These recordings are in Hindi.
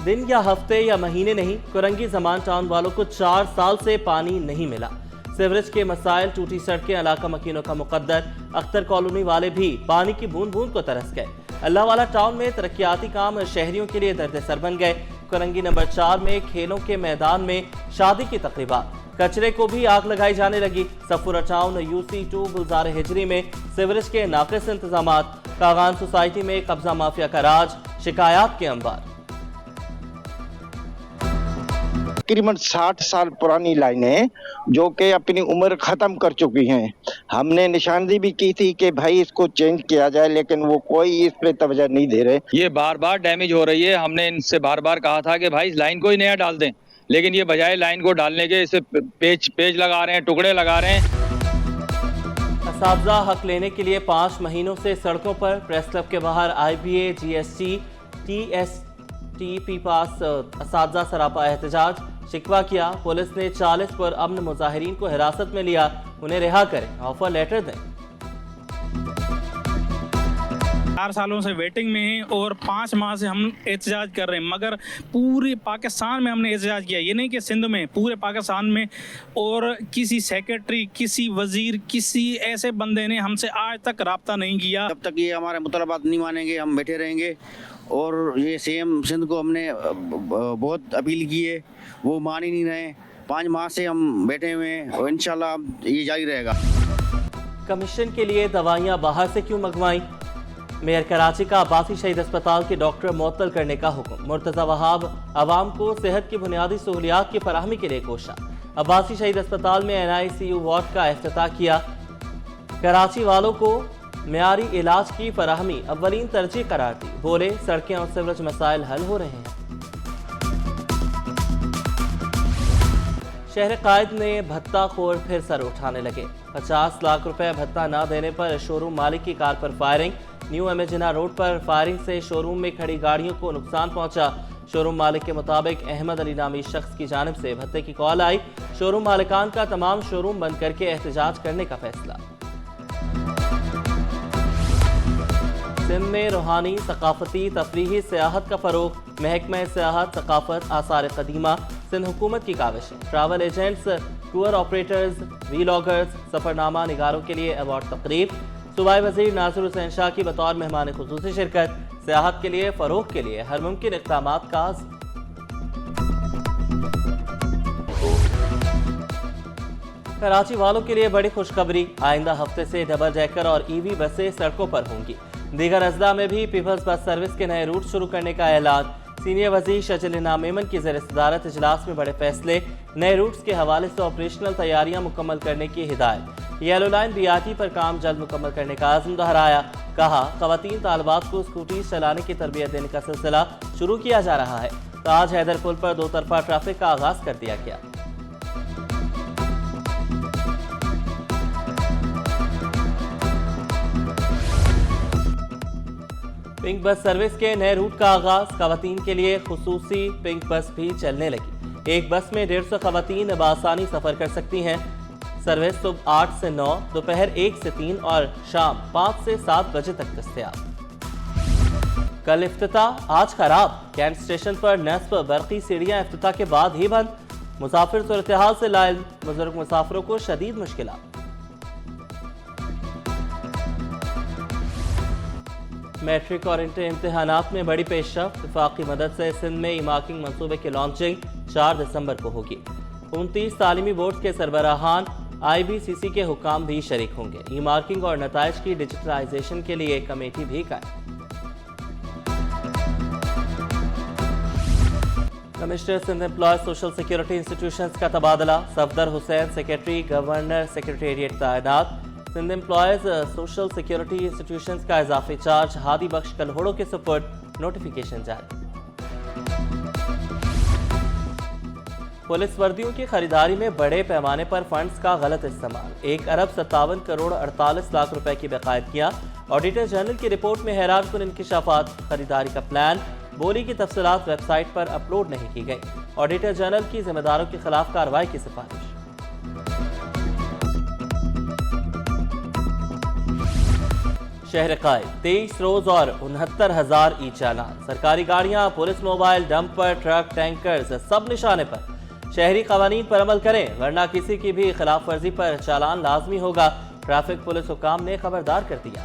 दिन या हफ्ते या महीने नहीं, कुरंगी ज़मान टाउन वालों को 4 साल से पानी नहीं मिला। सीवरेज के मसाइल, टूटी सड़कें, इलाका मकीनों का मुकद्दर। अख्तर कॉलोनी वाले भी पानी की बूंद बूंद को तरस गए। अल्लाह वाला टाउन में तरक्याती काम शहरियों के लिए दर्द सर बन गए। कुरंगी नंबर 4 में खेलों के मैदान में शादी की तकरीबात, कचरे को भी आग लगाई जाने लगी। सफूरा टाउन UC2 गुलजार हिजरी में सीवरेज के नाकिस इंतजामात। कागान सोसाइटी में कब्जा माफिया का राज, शिकायत के अंबार। तकरीबन 60 साल पुरानी लाइनें जो कि अपनी उम्र खत्म कर चुकी हैं। हमने निशानदेही भी की थी कि भाई इसको चेंज किया जाए, लेकिन वो कोई इस पे तवज्जो नहीं दे रहे। ये बार बार डैमेज हो रही है। हमने इनसे बार बार कहा था कि भाई इस लाइन को ही नया डाल दें, लेकिन ये बजाय लाइन को डालने के इसे पेज लगा रहे हैं, टुकड़े लगा रहे हैं। असातिज़ा हक लेने के लिए 5 महीनों से सड़कों पर। प्रेस क्लब के बाहर IBA, GST, TSTP पास असातिज़ा सरापा एहतजाज। शिकवा किया, पुलिस ने 40 पर अमन मुजाहिरीन को हिरासत में लिया, उन्हें रिहा करें, ऑफर लेटर दें। 4 सालों से वेटिंग में हैं और 5 माह से हम एहतजाज कर रहे हैं, मगर पूरे पाकिस्तान में हमने एहतजाज किया। ये नहीं कि सिंध में, पूरे पाकिस्तान में। और किसी सेक्रेटरी, किसी वजीर, किसी ऐसे बंदे ने हमसे आज तक रब्ता नहीं किया। जब तक ये हमारे मुतालबात नहीं मानेंगे हम बैठे रहेंगे। और ये CM सिंध को हमने बहुत अपील की है, वो मान ही नहीं रहे। 5 माह से हम बैठे हुए हैं और इंशाल्लाह ये जारी रहेगा। कमीशन के लिए दवाइयां बाहर से क्यों मंगवाई? मेयर कराची का अब्बासी शहीद अस्पताल के डॉक्टर मुअत्तल करने का हुक्म। मुर्तज़ा वहाब अवाम को सेहत की बुनियादी सहूलियात की फराहमी के लिए कोशा। अब्बासी शहीद अस्पताल में NICU वार्ड का इफ्तिताह किया। कराची वालों को मेयारी इलाज की फराहमी अव्वलीन तरजीह करार दी। बोले, सड़कें और सीवरेज मसाइल हल हो रहे हैं। शहर कायद ने भत्ता खोर फिर सर उठाने लगे। 50 लाख रुपए भत्ता न देने पर शोरूम मालिक की कार पर फायरिंग। न्यू एमेजिना रोड पर फायरिंग से शोरूम में खड़ी गाड़ियों को नुकसान पहुंचा। शोरूम मालिक के मुताबिक अहमद अली नामी शख्स की जानिब से भत्ते की कॉल आई। शोरूम मालिकान का तमाम शोरूम बंद करके एहतजाज करने का फैसला। सिंध में रूहानी, सकाफती, तफरीही सियाहत का फरोग। महकमा सियाहत, सकाफत, आसार कदीमा सिंध हुकूमत की काविशें। Travel agents, tour operators, वीलॉगर्स, Safarnama निगारों के लिए अवार्ड तकरीब। सूबाई वजीर नासिर हुसैन शाह की बतौर मेहमान खुसूसी शिरकत। सियाहत के लिए फरोग के लिए हर मुमकिन इक़दामात का आज़म। कराची वालों के लिए बड़ी खुशखबरी। आइंदा हफ्ते से डबल डेकर और EV बसें सड़कों पर होंगी। दीगर अजला में भी पीपल्स बस सर्विस के नए रूट शुरू करने का ऐलान। सीनियर वजीर शजील इनाम मेमन की ज़ेर सदारत इजलास में बड़े फैसले। नए रूट्स के हवाले से ऑपरेशनल तैयारियां मुकम्मल करने की हिदायत। येलो लाइन BRT पर काम जल्द मुकम्मल करने का आज़म दोहराया। कहा, ख़वातीन तालिबात को स्कूटी चलाने की तरबियत देने का सिलसिला शुरू किया जा रहा है। ताज हैदर पुल पर 2 तरफा ट्रैफिक का आगाज कर दिया गया। पिंक बस सर्विस के नए रूट का आगाज। खवातीन के लिए खुसूसी पिंक बस भी चलने लगी। एक बस में 150 खवातीन बआसानी सफर कर सकती हैं। सर्विस सुबह 8 से 9, दोपहर 1 से 3 और शाम 5 से 7 बजे तक दस्तयाब। कल इफ्तिताह, आज खराब। कैंट स्टेशन पर नस्ब बरकी सीढ़ियां इफ्तिताह के बाद ही बंद। मुसाफिर सूरत-ए-हाल से लाइल, बुजुर्ग मुसाफिरों को शदीद मुश्किलात। मैट्रिक और इंटर इम्तिहानात में बड़ी पेशरफ। वफाकी मदद से सिंध में ई-मार्किंग मनसूबे की लॉन्चिंग 4 दिसंबर को होगी। 29 तालीमी बोर्ड के सरबराहान, IBCC के हुकाम भी शरीक होंगे। ई-मार्किंग और नताइज की डिजिटलाइजेशन के लिए कमेटी भी कायम। Commissioner Sindh employ social security institutions का तबादला। Safdar Hussain secretary, governor secretariat तैनात। Sindh employees social security institutions का इजाफी चार्ज हादी बख्श कलहोड़ों के सुपुर्द, नोटिफिकेशन जारी। पुलिस वर्दियों की खरीदारी में बड़े पैमाने पर फंड्स का गलत इस्तेमाल। 1 अरब 57 करोड़ 48 लाख रुपए की बेकायदगियां। ऑडिटर जनरल की रिपोर्ट में हैरानकुन इंकिशाफात। खरीदारी का प्लान, बोली की तफसीलात वेबसाइट पर अपलोड नहीं की गई। ऑडिटर जनरल की जिम्मेदारों के खिलाफ कार्रवाई की सिफारिश। शहर कायम, 23 रोज और 69,000 ई चालान। सरकारी गाड़ियां, police mobile, dumper, truck, tankers सब निशाने पर। शहरी कवानीन पर अमल करें, वरना किसी की भी खिलाफ वर्जी पर चालान लाजमी होगा। ट्रैफिक पुलिस हुकाम ने खबरदार कर दिया।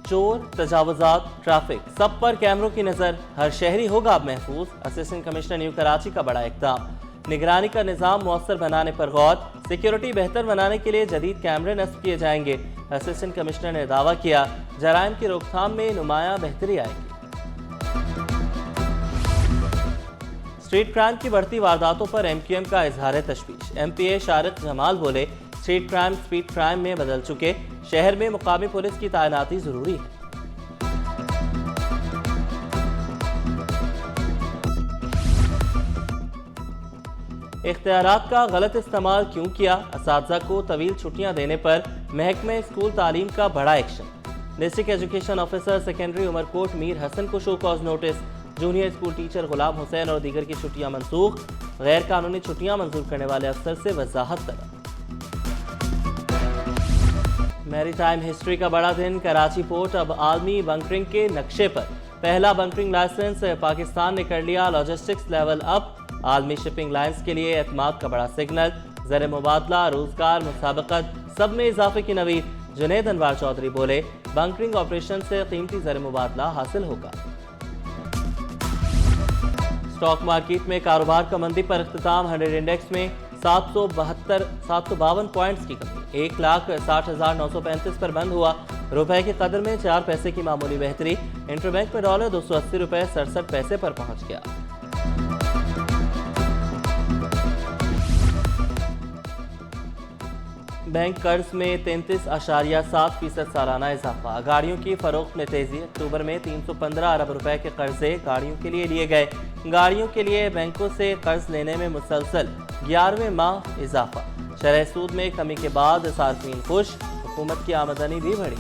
चोर, तजावुजात, ट्रैफिक सब पर कैमरों की नजर, हर शहरी होगा अब महफूज। असिस्टेंट कमिश्नर न्यू कराची का बड़ा इक़दाम। निगरानी का निज़ाम मौसर बनाने पर गौर, सिक्योरिटी बेहतर बनाने के लिए जदीद कैमरे नस्ब किए जाएंगे। असिस्टेंट कमिश्नर ने दावा किया, जराइम की रोकथाम में नुमाया बेहतरी आएगी। स्ट्रीट क्राइम की बढ़ती वारदातों पर MQM का इजहार तशवीश। MPA शारिक जमाल बोले, स्ट्रीट क्राइम स्पीड क्राइम में बदल चुके, शहर में मुकामी पुलिस की तैनाती जरूरी है। इख्तियारात का गलत इस्तेमाल क्यों किया, असातिज़ा को तवील छुट्टियां देने पर महकमे स्कूल तालीम का बड़ा action. District education officer secondary Umerkot Mir Hasan को show cause notice. Junior school teacher Ghulam Hussain और दीगर की छुट्टियां मनसूख। गैर कानूनी छुट्टियां मंजूर करने वाले अफसर से वजाहत तलब। मैरीटाइम हिस्ट्री का बड़ा दिन, कराची पोर्ट अब आलमी बंकरिंग के नक्शे पर। पहला बंकरिंग लाइसेंस पाकिस्तान ने कर लिया, लॉजिस्टिक्स लेवल अप। आलमी शिपिंग लाइन्स के लिए एतमाद का बड़ा सिग्नल। ज़र मुबादला, रोजगार, मुसाबकत सब में इजाफे की नवीद। जुनैद अनवार चौधरी बोले, बंकरिंग ऑपरेशन से कीमती ज़र मुबादला हासिल होगा। स्टॉक मार्केट में कारोबार का मंदी पर इख्तिताम। 100 इंडेक्स में 752 पॉइंट्स की कमी, 1,60,935 पर बंद हुआ। रुपए की कदर में 4 पैसे की मामूली बेहतरी। इंटरबैंक में डॉलर 280 रुपए 67 पैसे पर पहुंच गया। बैंक कर्ज में 33.7% सालाना इजाफा। गाड़ियों की फरोख्त में तेजी, अक्टूबर में 315 अरब रुपए के कर्जे गाड़ियों के लिए लिए गए। गाड़ियों के लिए बैंकों से कर्ज लेने में मुसलसल 11वें माह इजाफा। शरह सूद में कमी के बाद सार्फिन खुश, हुकूमत की आमदनी भी बढ़ी।